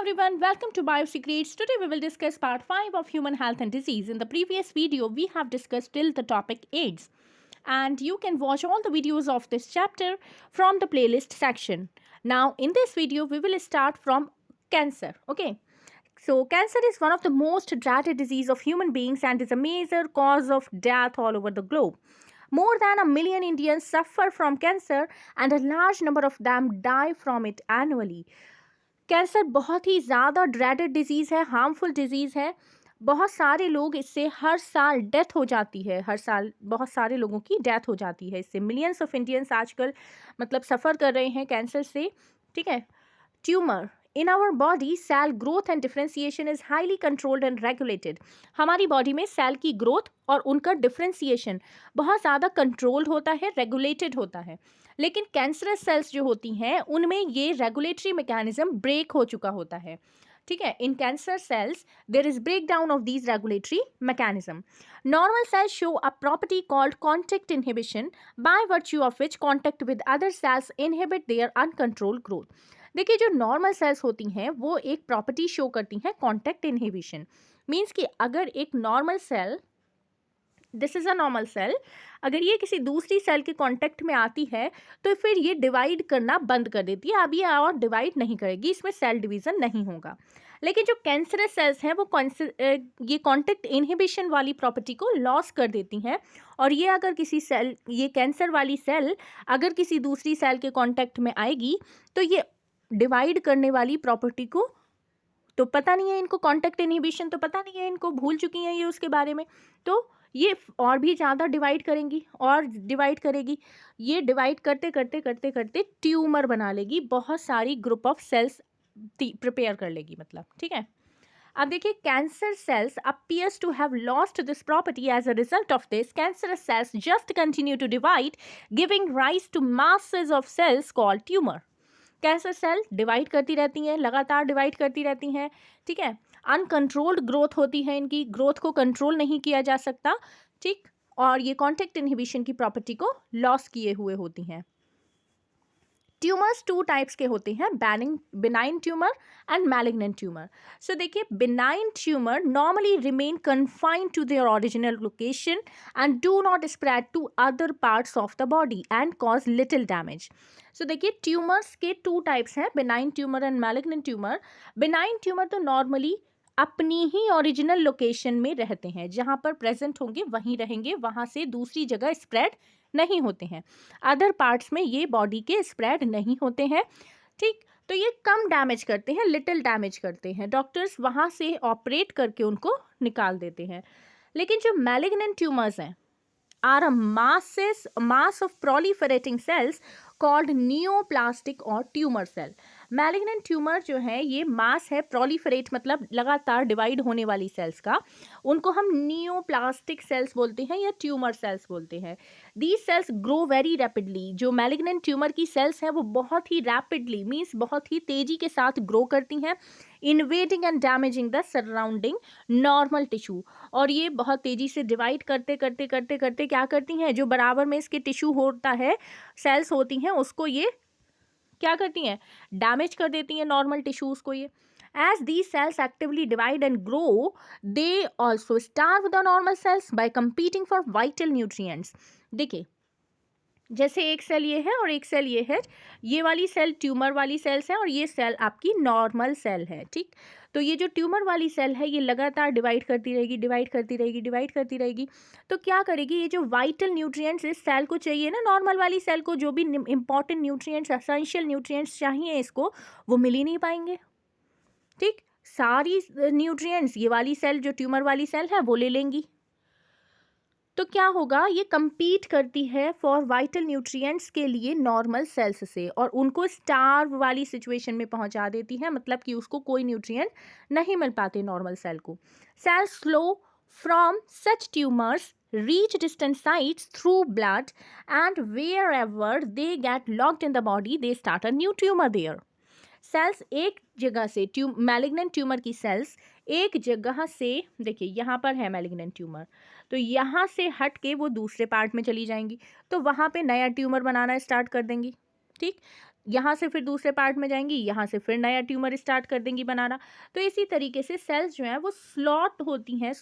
everyone, welcome to Biosecrets. Today we will discuss part 5 of human health and disease. In the previous video, we have discussed till the topic AIDS. And you can watch all the videos of this chapter from the playlist section. Now, in this video, we will start from cancer. Okay. So, cancer is one of the most dreaded disease of human beings and is a major cause of death all over the globe. More than 1 million Indians suffer from cancer and a large number of them die from it annually. Cancer बहुत ही ज़्यादा dreaded disease है, harmful disease है। बहुत सारे लोग इससे हर साल death हो जाती है, हर साल बहुत सारे लोगों की डेथ हो जाती है इससे। मिलियंस ऑफ इंडियंस आजकल सफ़र कर रहे हैं कैंसर से, ठीक है। Tumour in our body, cell growth and differentiation is highly controlled and regulated. हमारी बॉडी में सेल की ग्रोथ और उनका डिफ्रेंसिएशन बहुत ज़्यादा कंट्रोल्ड होता है, रेगुलेटेड होता है। लेकिन कैंसरस सेल्स जो होती हैं उनमें ये रेगुलेटरी मैकेनिज्म ब्रेक हो चुका होता है, ठीक है। In cancer cells there is break down of these regulatory mechanism. Normal cells show a property called contact inhibition, by virtue of which contact with other cells inhibit their uncontrolled growth. देखिए, जो normal sales होती हैं वो एक property show करती हैं contact inhibition. Means कि अगर एक normal cell, this is a normal cell, अगर ये किसी दूसरी सेल के कांटेक्ट में आती है तो फिर ये डिवाइड करना बंद कर देती है। अब ये और डिवाइड नहीं करेगी, इसमें सेल डिवीज़न नहीं होगा। लेकिन जो कैंसरस सेल्स हैं वो ये कांटेक्ट इनहिबिशन वाली प्रॉपर्टी को लॉस कर देती हैं, और ये अगर किसी सेल, ये कैंसर वाली सेल अगर किसी दूसरी सेल के कांटेक्ट में आएगी तो ये डिवाइड करने वाली प्रॉपर्टी को तो पता नहीं है, इनको कांटेक्ट इनहिबिशन तो पता नहीं है, इनको भूल चुकी हैं ये उसके बारे में, तो ये और भी ज़्यादा डिवाइड करेंगी और डिवाइड करेगी। ये डिवाइड करते करते करते करते ट्यूमर बना लेगी, बहुत सारी ग्रुप ऑफ सेल्स प्रिपेयर कर लेगी, ठीक है। अब देखिए, cancer cells appears to have lost this property. As a result of this, cancerous cells just continue to divide, giving rise to masses of cells called tumour. Cancer cell divide करती रहती हैं, लगातार डिवाइड करती रहती हैं, ठीक है। Uncontrolled growth होती है, इनकी ग्रोथ को कंट्रोल नहीं किया जा सकता, ठीक। और ये कॉन्टैक्ट इनहिबिशन की प्रॉपर्टी को लॉस किए हुए होती हैं। ट्यूमर्स 2 टाइप्स के होते हैं, benign tumour and malignant tumour. So देखिए, benign tumour normally remain confined to their original location and do not spread to other parts of the body and cause little damage. So देखिए, tumours के 2 types हैं, benign tumour and malignant tumour. Benign tumour तो normally अपनी ही original location में रहते हैं, जहाँ पर प्रेजेंट होंगे वहीं रहेंगे, वहाँ से दूसरी जगह स्प्रेड नहीं होते हैं, अदर पार्ट्स में ये बॉडी के स्प्रेड नहीं होते हैं, ठीक। तो ये कम डैमेज करते हैं, लिटिल डैमेज करते हैं, डॉक्टर्स वहाँ से ऑपरेट करके उनको निकाल देते हैं। लेकिन जो मैलिग्नेंट ट्यूमर्स हैं are a mass of proliferating cells called neoplastic और ट्यूमर सेल। मैलिग्नेंट ट्यूमर जो है ये मास है, प्रोलिफरेट मतलब लगातार डिवाइड होने वाली सेल्स का, उनको हम नियोप्लास्टिक सेल्स बोलते हैं या ट्यूमर सेल्स बोलते हैं। These cells grow very rapidly. जो मैलिग्नेंट ट्यूमर की सेल्स हैं वो बहुत ही रैपिडली, मीन्स बहुत ही तेजी के साथ ग्रो करती हैं, invading and damaging the surrounding normal tissue. और ये बहुत तेजी से डिवाइड करते करते करते करते क्या करती हैं, जो बराबर में इसके टिश्यू होता है, सेल्स होती हैं, उसको ये क्या करती हैं, डैमेज कर देती हैं नॉर्मल टिश्यूज को ये। As these cells actively divide and grow, they also starve the normal cells by competing for vital nutrients. देखिए, जैसे एक सेल ये है और एक सेल ये है, ये वाली सेल ट्यूमर वाली सेल्स है और ये सेल आपकी नॉर्मल सेल है, ठीक। तो ये जो ट्यूमर वाली सेल है ये लगातार डिवाइड करती रहेगी, डिवाइड करती रहेगी, डिवाइड करती रहेगी। तो क्या करेगी, ये जो वाइटल न्यूट्रिएंट्स इस सेल को चाहिए ना, नॉर्मल वाली सेल को जो भी इंपॉर्टेंट न्यूट्रिएंट्स, एसेंशियल न्यूट्रिएंट्स चाहिए इसको, वो मिल ही नहीं पाएंगे, ठीक। सारी न्यूट्रिएंट्स ये वाली सेल, जो ट्यूमर वाली सेल है, वो ले लेंगी। तो क्या होगा, ये compete करती है फॉर वाइटल न्यूट्रिएंट्स के लिए नॉर्मल सेल्स से, और उनको स्टार्व वाली सिचुएशन में पहुंचा देती है, मतलब कि उसको कोई न्यूट्रिएंट नहीं मिल पाते नॉर्मल सेल को। Cells flow from such tumours reach distant sites through blood, and wherever they get locked in the body they start a new tumor there. Cells एक जगह से, मैलिग्नेंट ट्यूमर की सेल्स एक जगह से, देखिए यहाँ पर है मैलिग्नेंट ट्यूमर, तो यहाँ से हट के वो दूसरे पार्ट में चली जाएंगी, तो वहाँ पे नया ट्यूमर बनाना स्टार्ट कर देंगी, ठीक। यहाँ से फिर दूसरे पार्ट में जाएंगी, यहाँ से फिर नया ट्यूमर स्टार्ट कर देंगी बनाना। तो इसी तरीके से सेल्स जो हैं वो स्लॉट होती हैं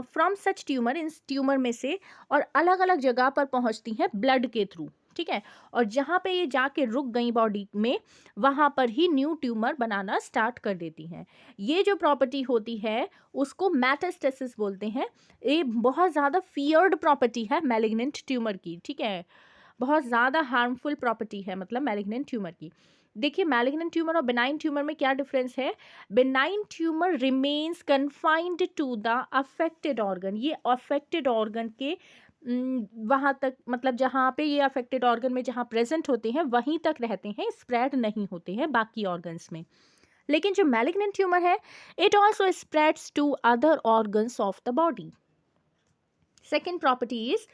from such tumour, in tumour में से, और अलग अलग जगह पर पहुँचती हैं ब्लड के थ्रू, ठीक है। और जहाँ पे ये जाके रुक गई बॉडी में, वहाँ पर ही न्यू ट्यूमर बनाना स्टार्ट कर देती हैं। ये जो प्रॉपर्टी होती है उसको मेटास्टेसिस बोलते हैं। ये बहुत ज़्यादा फियर्ड प्रॉपर्टी है मैलिग्नेंट ट्यूमर की, ठीक है। बहुत ज़्यादा हार्मफुल प्रॉपर्टी है मतलब मैलिग्नेंट ट्यूमर की। देखिए मैलिग्नेंट ट्यूमर और बेनाइन ट्यूमर में क्या डिफरेंस है। Benign tumour remains confined to the affected organ, ये अफेक्टेड ऑर्गन के वहाँ तक, मतलब जहाँ पे ये अफेक्टेड ऑर्गन में जहाँ प्रेजेंट होते हैं वहीं तक रहते हैं, स्प्रेड नहीं होते हैं बाकी ऑर्गन्स में। लेकिन जो मैलिग्नेंट ट्यूमर है, it also spreads to other organs of the body. Second property is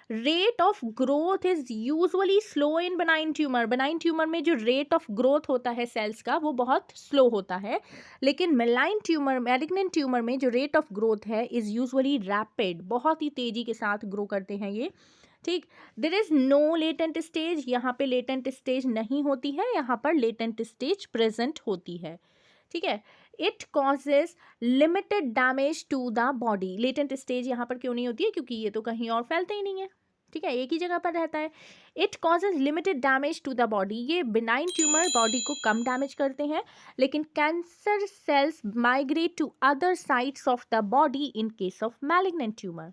rate of growth is usually slow in benign tumour. Benign tumour में जो रेट ऑफ ग्रोथ होता है सेल्स का वो बहुत स्लो होता है, लेकिन मैलिग्नेंट ट्यूमर में जो रेट ऑफ ग्रोथ है इज यूजुअली रैपिड, बहुत ही तेजी के साथ ग्रो करते हैं ये, ठीक। There is no latent stage, यहाँ पे लेटेंट स्टेज नहीं होती है, यहाँ पर लेटेंट स्टेज प्रेजेंट होती है, ठीक है। It causes limited damage to the body. Latent stage यहाँ पर क्यों नहीं होती है, क्योंकि ये तो कहीं और फैलते ही नहीं है, ठीक है, एक ही जगह पर रहता है। It causes limited damage to the body, ये बिनाइन ट्यूमर बॉडी को कम डैमेज करते हैं, लेकिन cancer cells migrate to other sites of the body in case of malignant tumour.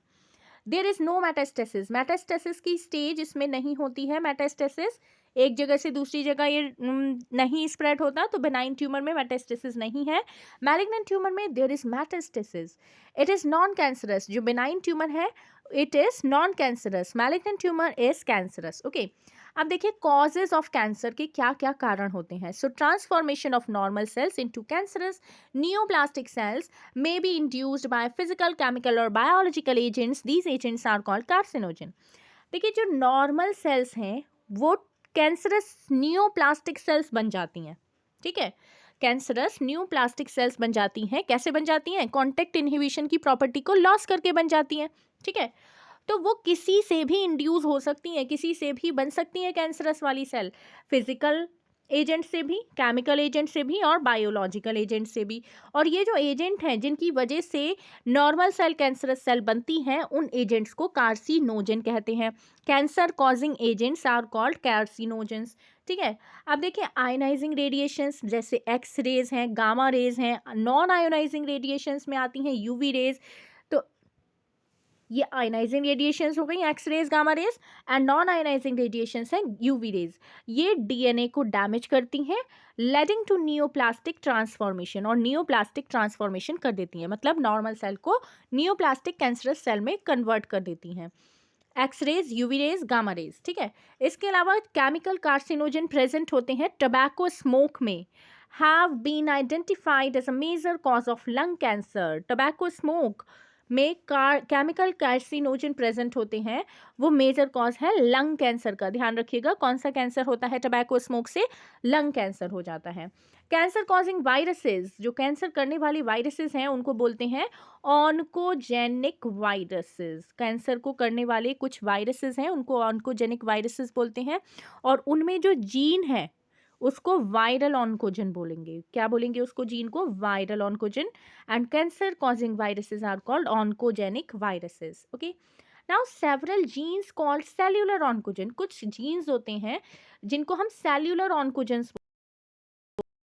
There is no metastasis, metastasis की स्टेज इसमें नहीं होती है। मेटास्टेसिस एक जगह से दूसरी जगह ये नहीं स्प्रेड होता, तो बेनाइन ट्यूमर में मेटास्टेसिस नहीं है। मैलिग्नेंट ट्यूमर में there is metastasis, it is non cancerous. जो बेनाइन ट्यूमर है it is non cancerous, malignant tumour is cancerous, okay. अब देखिए कॉजेज ऑफ कैंसर के क्या क्या कारण होते हैं। So transformation of normal cells into cancerous neoplastic cells may be induced by physical, chemical or biological agents. These agents are called carcinogen. देखिए जो नॉर्मल सेल्स हैं वो कैंसरस न्यूप्लास्टिक सेल्स बन जाती हैं, ठीक है। कैंसरस न्यूप्लास्टिक सेल्स बन जाती हैं, कैसे बन जाती हैं, कॉन्टेक्ट इनहिबिशन की प्रॉपर्टी को लॉस करके बन जाती हैं, ठीक है। तो वो किसी से भी इंड्यूस हो सकती हैं, किसी से भी बन सकती हैं कैंसरस वाली सेल, फिजिकल एजेंट से भी, केमिकल एजेंट से भी और बायोलॉजिकल एजेंट से भी। और ये जो एजेंट हैं जिनकी वजह से नॉर्मल सेल कैंसरस सेल बनती हैं उन एजेंट्स को कार्सिनोजन कहते हैं। Cancer causing agents are called carcinogens, ठीक है। अब देखिए आयोनाइजिंग रेडिएशंस जैसे एक्स रेज हैं, गामा रेज हैं, नॉन आयोनाइजिंग रेडिएशंस में आती हैं यूवी रेज। तो ये आयनाइजिंग रेडिएशंस हो गई x rays, gamma rays, and non ionising radiations हैं यूवी रेज। ये डीएनए को डैमेज करती हैं, लीडिंग टू नियोप्लास्टिक ट्रांसफॉर्मेशन, और नियोप्लास्टिक ट्रांसफॉर्मेशन कर देती हैं, मतलब नॉर्मल सेल को नियोप्लास्टिक कैंसरस सेल में कन्वर्ट कर देती हैं। X rays, UV rays, gamma rays, ठीक है। इसके अलावा केमिकल कार्सिनोजन प्रेजेंट होते हैं टोबैको स्मोक में, have been identified as a major cause of lung cancer. Tobacco smoke में केमिकल कार्सिनोजन प्रेजेंट होते हैं, वो मेजर कॉज है लंग कैंसर का। ध्यान रखिएगा कौन सा कैंसर होता है टोबैको स्मोक से, लंग कैंसर हो जाता है। कैंसर कॉजिंग वायरसेस, जो कैंसर करने वाली वायरसेस हैं उनको बोलते हैं ऑन्कोजेनिक वायरसेस। कैंसर को करने वाले कुछ वायरसेस हैं उनको ऑन्कोजेनिक वायरसेस बोलते हैं, और उनमें जो जीन है उसको वायरल ऑन्कोजन बोलेंगे। क्या बोलेंगे उसको, जीन को, viral oncogene. And cancer causing viruses are called oncogenic viruses, okay. Now several genes called cellular oncogene, कुछ जीन्स होते हैं जिनको हम सेल्यूलर ऑन्कोजन्स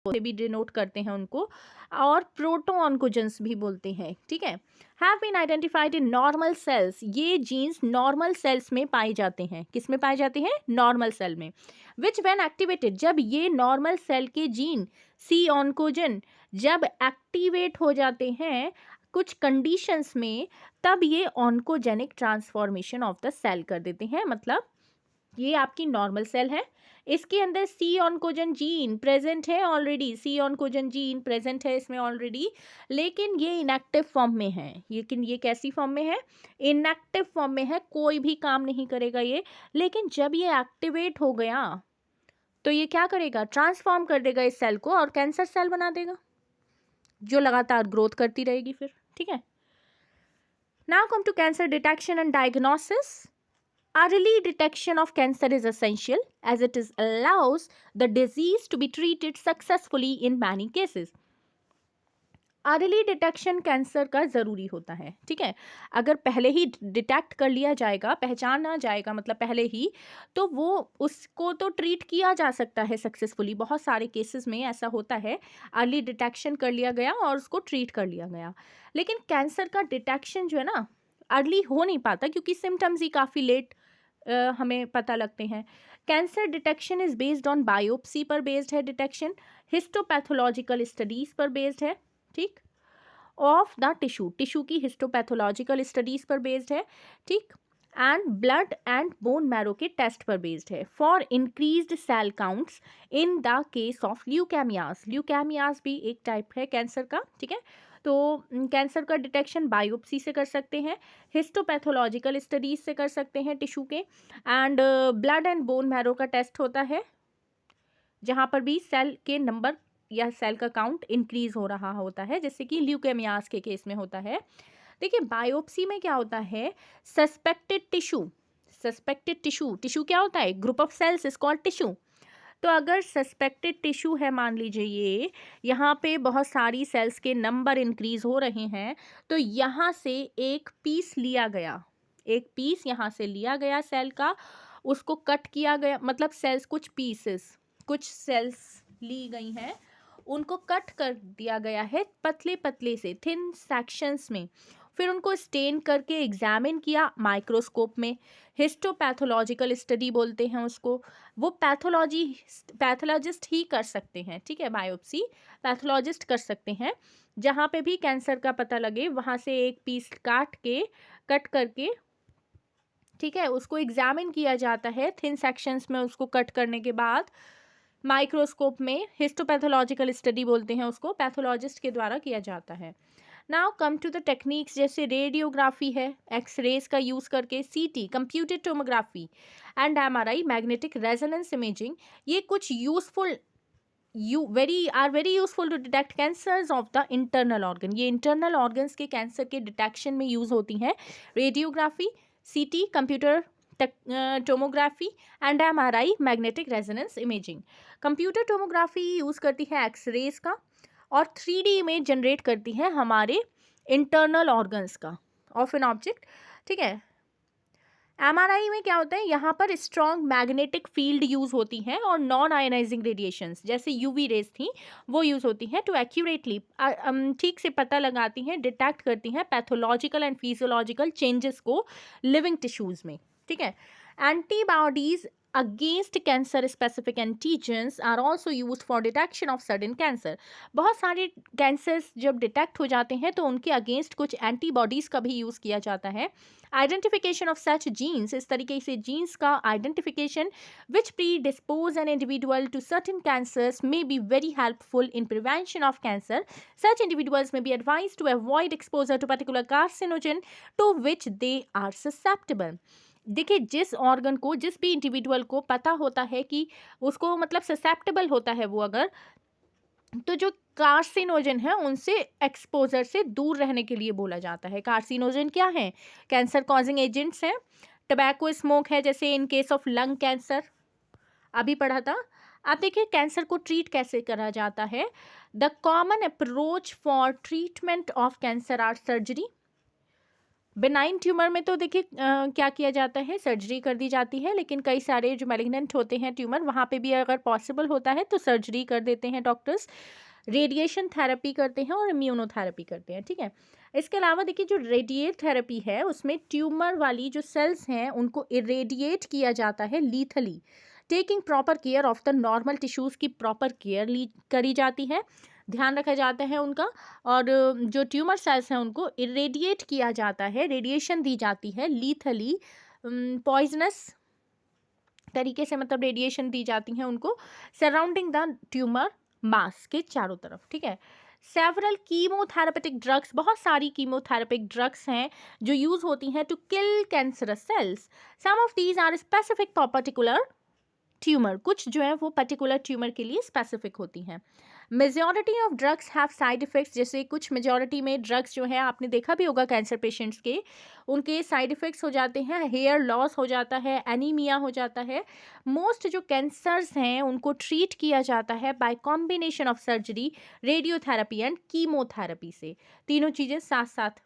से भी डिनोट करते हैं उनको, और प्रोटो ऑन्कोजन्स भी बोलते हैं, ठीक है। Have been identified in normal cells, ये जीन्स नॉर्मल सेल्स में पाए जाते हैं। किस में पाए जाते हैं, नॉर्मल सेल में। विच व्हेन एक्टिवेटेड, जब ये नॉर्मल सेल के जीन सी ऑन्कोजन जब एक्टिवेट हो जाते हैं कुछ कंडीशंस में, तब ये oncogenic transformation of the cell कर देते हैं। मतलब ये आपकी नॉर्मल सेल है, इसके अंदर सी ऑन्कोजन जीन प्रेजेंट है ऑलरेडी, सी ऑन्कोजन जीन प्रेजेंट है इसमें ऑलरेडी, लेकिन ये इनएक्टिव फॉर्म में है। लेकिन ये कैसी फॉर्म में है, इनएक्टिव फॉर्म में है, कोई भी काम नहीं करेगा ये। लेकिन जब ये एक्टिवेट हो गया तो ये क्या करेगा, ट्रांसफॉर्म कर देगा इस सेल को और कैंसर सेल बना देगा, जो लगातार ग्रोथ करती रहेगी फिर, ठीक है। Now come to cancer detection and diagnosis. Early detection of cancer is essential as it is allows the disease to be treated successfully in many cases. Early detection cancer का ज़रूरी होता है, ठीक है। अगर पहले ही डिटेक्ट कर लिया जाएगा, पहचाना जाएगा मतलब पहले ही, तो वो उसको तो ट्रीट किया जा सकता है सक्सेसफुली। बहुत सारे केसेस में ऐसा होता है, अर्ली डिटेक्शन कर लिया गया और उसको ट्रीट कर लिया गया। लेकिन कैंसर का डिटेक्शन जो है ना, अर्ली हो नहीं पाता क्योंकि सिम्टम्स ही काफ़ी लेट हमें पता लगते हैं। Cancer detection is based on biopsy पर बेस्ड है डिटेक्शन, हिस्टोपैथोलॉजिकल स्टडीज़ पर बेस्ड है, ठीक, ऑफ द टिश्यू की हिस्टोपैथोलॉजिकल स्टडीज पर बेस्ड है, ठीक, and blood and bone marrow के टेस्ट पर बेस्ड है for increased cell counts in the case of leukaemias भी एक टाइप है कैंसर का, ठीक है। तो कैंसर का डिटेक्शन बायोप्सी से कर सकते हैं, हिस्टोपैथोलॉजिकल स्टडीज से कर सकते हैं टिश्यू के, and blood and bone marrow का टेस्ट होता है जहाँ पर भी सेल के नंबर या सेल का काउंट इंक्रीज हो रहा होता है, जैसे कि ल्यूकेमियास के केस में होता है। देखिए बायोप्सी में क्या होता है, सस्पेक्टेड टिश्यू क्या होता है, group of cells is called tissue. तो अगर सस्पेक्टेड टिश्यू है, मान लीजिए ये यहाँ पे बहुत सारी सेल्स के नंबर इंक्रीज हो रहे हैं, तो यहाँ से एक पीस यहाँ से लिया गया सेल का, उसको कट किया गया, मतलब सेल्स कुछ सेल्स ली गई हैं, उनको कट कर दिया गया है पतले पतले से थिन सेक्शंस में, फिर उनको स्टेन करके एग्जामिन किया माइक्रोस्कोप में, हिस्टोपैथोलॉजिकल स्टडी बोलते हैं उसको। वो पैथोलॉजिस्ट ही कर सकते हैं, ठीक है, बायोप्सी पैथोलॉजिस्ट कर सकते हैं। जहाँ पे भी कैंसर का पता लगे वहाँ से एक पीस कट करके, ठीक है, उसको एग्जामिन किया जाता है थिन सेक्शंस में, उसको कट करने के बाद माइक्रोस्कोप में, हिस्टोपैथोलॉजिकल स्टडी बोलते हैं उसको, पैथोलॉजिस्ट के द्वारा किया जाता है। Now come to the techniques, जैसे रेडियोग्राफी है, एक्सरेज का यूज़ करके, CT computed tomography and MRI magnetic resonance imaging, ये कुछ very useful to detect cancers of the internal organ. ये इंटरनल ऑर्गन्स के कैंसर के डिटेक्शन में यूज़ होती हैं, radiography, CT computer tomography and MRI magnetic resonance imaging. Computer tomography use करती है एक्सरेज का और 3D इमेज जनरेट करती है हमारे इंटरनल ऑर्गन्स का ऑफ एन ऑब्जेक्ट, ठीक है। एमआरआई में क्या होता है, यहाँ पर स्ट्रॉन्ग मैग्नेटिक फील्ड यूज़ होती हैं और नॉन आयोनाइजिंग रेडिएशंस जैसे यूवी रेज थी वो यूज़ होती हैं टू एक्यूरेटली ठीक से पता लगाती हैं, डिटेक्ट करती हैं पैथोलॉजिकल एंड फिजियोलॉजिकल चेंजेस को लिविंग टिश्यूज़ में, ठीक है। Antibodies against cancer specific antigens are also use for detection of sudden cancer. बहुत सारे कैंसर्स जब डिटेक्ट हो जाते हैं तो उनके अगेंस्ट कुछ एंटीबॉडीज़ का भी यूज़ किया जाता है। आइडेंटिफिकेशन ऑफ सच जीन्स, इस तरीके से जीन्स का identification which predispose an individual to certain cancers may be very helpful in prevention of cancer. Such individuals may be advised to avoid exposure to particular carcinogen to which they are susceptible. देखिए जिस organ को, जिस भी individual को पता होता है कि उसको मतलब ससेप्टेबल होता है वो अगर, तो जो कार्सिनोजन है उनसे एक्सपोजर से दूर रहने के लिए बोला जाता है। कार्सिनोजन क्या है, कैंसर कॉजिंग एजेंट्स हैं। टबैको स्मोक है, जैसे इन केस ऑफ लंग कैंसर अभी पढ़ा था। आप देखिए कैंसर को ट्रीट कैसे करा जाता है। The common approach for treatment of cancer are surgery. Benign tumour में तो देखिए क्या किया जाता है, सर्जरी कर दी जाती है, लेकिन कई सारे जो मैलिग्नेंट होते हैं ट्यूमर, वहाँ पे भी अगर पॉसिबल होता है तो सर्जरी कर देते हैं डॉक्टर्स। रेडिएशन थेरेपी करते हैं और इम्यूनोथेरेपी करते हैं, ठीक है। इसके अलावा देखिए जो रेडिएट थेरेपी है उसमें ट्यूमर वाली जो सेल्स हैं उनको इरेडिएट किया जाता है लीथली, taking proper care of the normal tissues की प्रॉपर केयर करी जाती है, ध्यान रखा जाता है उनका। और जो ट्यूमर सेल्स हैं उनको इरेडिएट किया जाता है, रेडिएशन दी जाती है लीथली, पॉइजनस तरीके से, मतलब रेडिएशन दी जाती हैं उनको सराउंडिंग द ट्यूमर मास के चारों तरफ, ठीक है। सेवरल कीमोथेरेपेटिक ड्रग्स, बहुत सारी कीमोथेरेपिक ड्रग्स हैं जो यूज़ होती हैं to kill cancerous cells. Some of these are specific for particular tumour, कुछ जो है वो पर्टिकुलर ट्यूमर के लिए स्पेसिफिक होती हैं। Majority of drugs have side effects, जैसे कुछ मेजॉरिटी में ड्रग्स जो है आपने देखा भी होगा कैंसर पेशेंट्स के, उनके साइड इफ़ेक्ट्स हो जाते हैं, हेयर लॉस हो जाता है, एनीमिया हो जाता है। मोस्ट जो कैंसर्स हैं उनको ट्रीट किया जाता है bye combination of surgery, radiotherapy and chemotherapy से। तीनों चीज़ें साथ साथ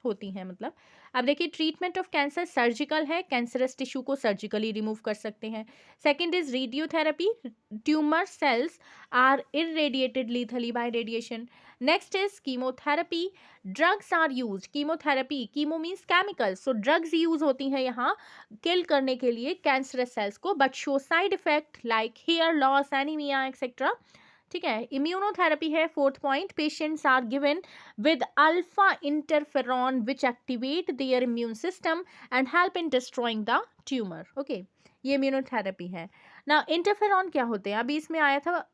होती हैं मतलब। अब देखिए, ट्रीटमेंट ऑफ कैंसर सर्जिकल है, कैंसरस टिश्यू को सर्जिकली रिमूव कर सकते हैं। Second is radiotherapy, tumour cells are irradiated lethally by radiation. Next is chemotherapy, drugs are use, chemotherapy, chemo means chemical, so drugs use होती हैं यहाँ kill करने के लिए कैंसरस सेल्स को, but show side effect like hair loss, anaemia etcetera. ठीक है। Immunotherapy है fourth point, patients are given with alpha interferon which activate their immune system and help in destroying the tumor. Okay, ये immunotherapy है ना। Interferon क्या होते हैं, अभी इसमें आया था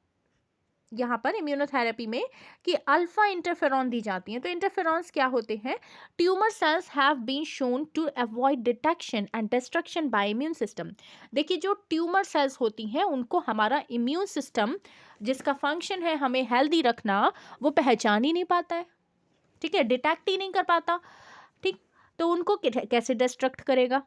यहाँ पर इम्यूनोथेरेपी में कि अल्फा इंटरफेरॉन दी जाती हैं। तो इंटरफेरॉन्स क्या होते हैं, tumour cells have been shown to avoid detection and destruction by immune system. देखिए, जो ट्यूमर सेल्स होती हैं उनको हमारा इम्यून सिस्टम, जिसका फंक्शन है हमें हेल्दी रखना, वो पहचान ही नहीं पाता है। ठीक है, डिटेक्ट ही नहीं कर पाता। ठीक, तो उनको कैसे डिस्ट्रक्ट करेगा,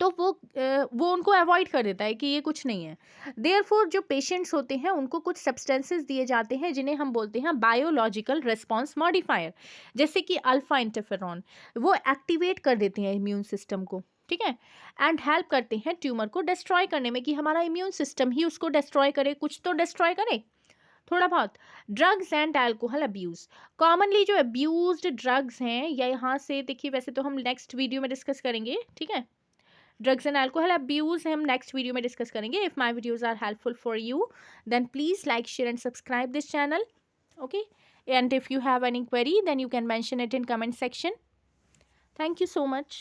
तो वो उनको अवॉइड कर देता है कि ये कुछ नहीं है। देयरफॉर जो पेशेंट्स होते हैं उनको कुछ सब्सटेंसेस दिए जाते हैं जिन्हें हम बोलते हैं बायोलॉजिकल रिस्पॉन्स मॉडिफायर, जैसे कि अल्फा इंटरफेरॉन, वो एक्टिवेट कर देते हैं इम्यून सिस्टम को। ठीक है, एंड हेल्प करते हैं ट्यूमर को डिस्ट्रॉय करने में, कि हमारा इम्यून सिस्टम ही उसको डिस्ट्रॉय करे, कुछ तो डिस्ट्रॉय करे थोड़ा बहुत। Drugs and alcohol abuse, commonly जो अब्यूज्ड ड्रग्स हैं, या यहाँ से देखिए, वैसे तो हम नेक्स्ट वीडियो में डिस्कस करेंगे। ठीक है, ड्रग्स एंड अल्कोहल अब्यूज़ हम नेक्स्ट वीडियो में डिस्कस करेंगे। If my videos are helpful for you then please like, share and subscribe this channel. Okay, and if you have any query then you can mention it in comment section. Thank you so much.